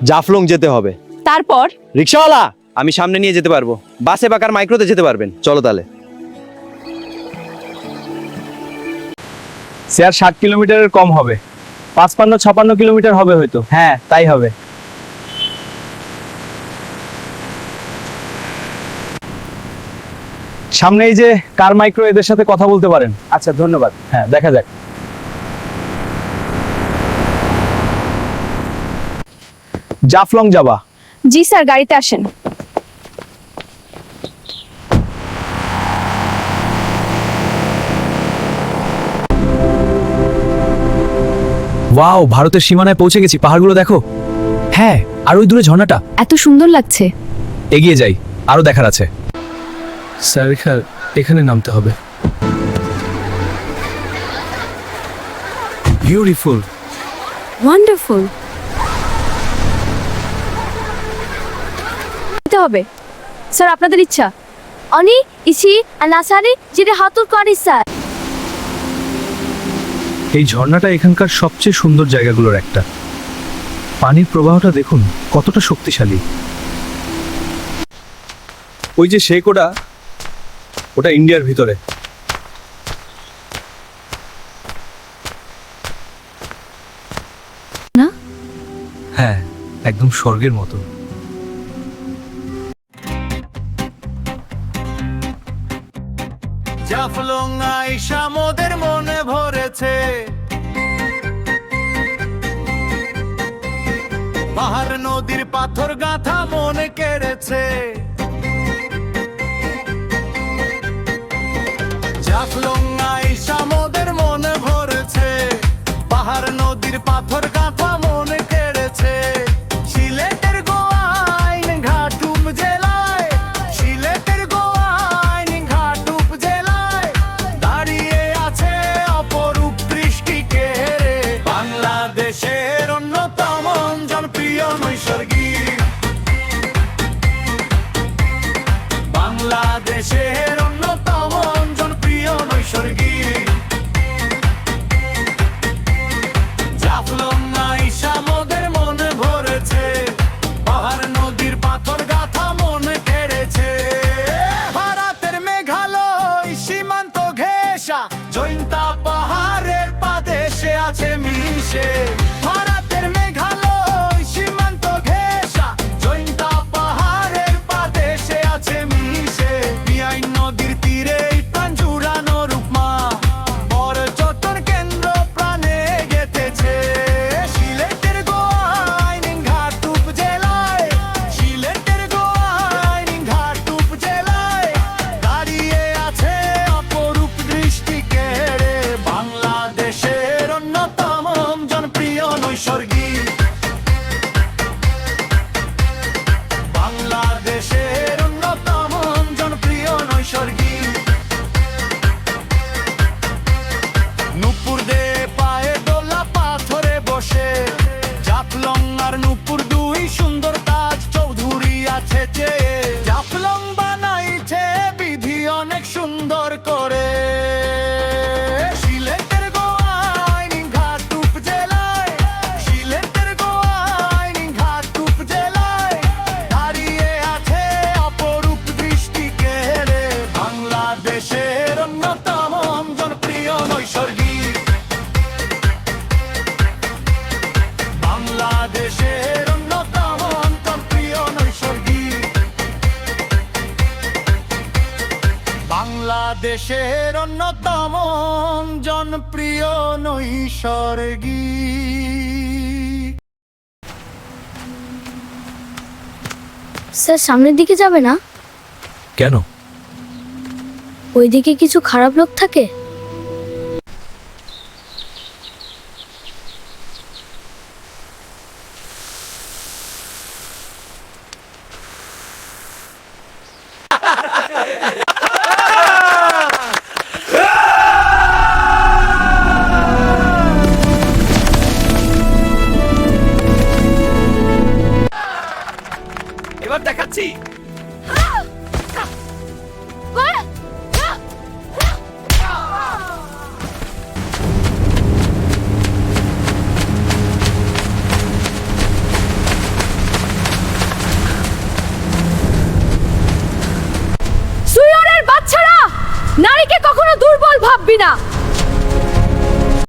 জাফলং যেতে হবে। তারপর? রিকশাওয়ালা, আমি সামনে নিয়ে যেতে পারবো, বাসে বা কার মাইক্রোতে যেতে পারবেন, চলো তাহলে। স্যার 60 কিলোমিটারের কম হবে, 55-56 কিলোমিটার হবে হয়তো। হ্যাঁ তাই হবে। সামনে এই যে কার মাইক্রো, এদের সাথে কথা বলতে পারেন। আচ্ছা ধন্যবাদ। হ্যাঁ দেখা যাক। জাফলং যাবা? জি স্যার, গাড়িতে আসেন। ওয়াও, ভারতের সীমানায় পৌঁছে গেছি। পাহাড়গুলো দেখো। হ্যাঁ, আর ওই দূরে ঝর্ণাটা। এত সুন্দর লাগছে। এগিয়ে যাই, আরো দেখার আছে। স্যার এখানে নামতে হবে। বিউটিফুল। ওয়ান্ডারফুল। যেতে হবে। স্যার আপনাদের ইচ্ছা। অনি ইসি আনাসারি যেটা হাতুর করি স্যার। এই ঝর্ণাটা এখানকার সবচেয়ে সুন্দর জায়গাগুলোর একটা। পানির প্রবাহটা দেখুন কতটা শক্তিশালী। ওই যে শেক, ওটা ইন্ডিয়ার ভিতরে। না? হ্যাঁ, একদম স্বর্গের মতো। জাফলং আইসা মোদের মনে ভরেছে, পাহাড় নদীর পাথর গাঁথা মনে কেড়েছে। জাফলং আইসা মোদের মনে ভরেছে, পাহাড় নদীর পাথর গাঁথা মনে কেড়েছে। সিলেটের গোয়াইন ঘাটুম জেলায়, সিলেটের গোয়াইন ঘাটুম জেলায় দাঁড়িয়ে আছে অপরূপ দৃষ্টি কেড়ে। বাংলাদেশের অন্যতম জনপ্রিয় নৈসর্গিক, বাংলাদেশের অন্যতম জনপ্রিয় নৈসর্গিক জাফলং আইসা মোদের মনে ভরেছে, পাহাড় নদীর পাথর গাথা মনে কেড়েছে। ভারতের মেঘালয় সীমান্ত ঘেঁষা জৈন্তা পাহাড়ের পাদেশে আছে মিশে। ভারতের মেঘালয় সীমান্ত ঘেঁষা জৈন্তা পাহাড়ের পাদেশে আছে মিশে। বিআইন নদীর তীরে প্রাণ জুড়ানো রূপমা পর্যটন কেন্দ্র প্রাণে গেঁথেছে। সিলেটের গোয়াইন ঘাটুপ জেলায়, সিলেটের গোয়াইন ঘাটুপ জেলায় দাঁড়িয়ে আছে অপরূপ দৃষ্টি কেড়ে। বাংলাদেশের অন্যতম জনপ্রিয় নৈসর্গিক, বাংলাদেশের অন্যতম জনপ্রিয় নৈসর্গিক। নূপুর দে পায়ে দোলা পাথরে বসে, জাফলং আর নূপুর দুই সুন্দর তাজ চৌধুরী আছে যে। জাফলং বানাইছে বিধি অনেক সুন্দর করে। সিলেটের গোয়াইন ঘাটুপ জেলায়, সিলেটের গোয়াইন ঘাটুপ জেলায় দাঁড়িয়ে আছে অপরূপ দৃষ্টি কেড়ে। বাংলাদেশের অন্যতম জনপ্রিয় নৈসর্গিক, বাংলাদেশের অন্যতম জনপ্রিয় নৈসর্গিক, বাংলাদেশের অন্যতম জনপ্রিয় নৈসর্গিক। স্যার সামনের দিকে যাবে না? কেন? ওইদিকে কিছু খারাপ লোক থাকে। এবার দেখাচ্ছি। ভাববি না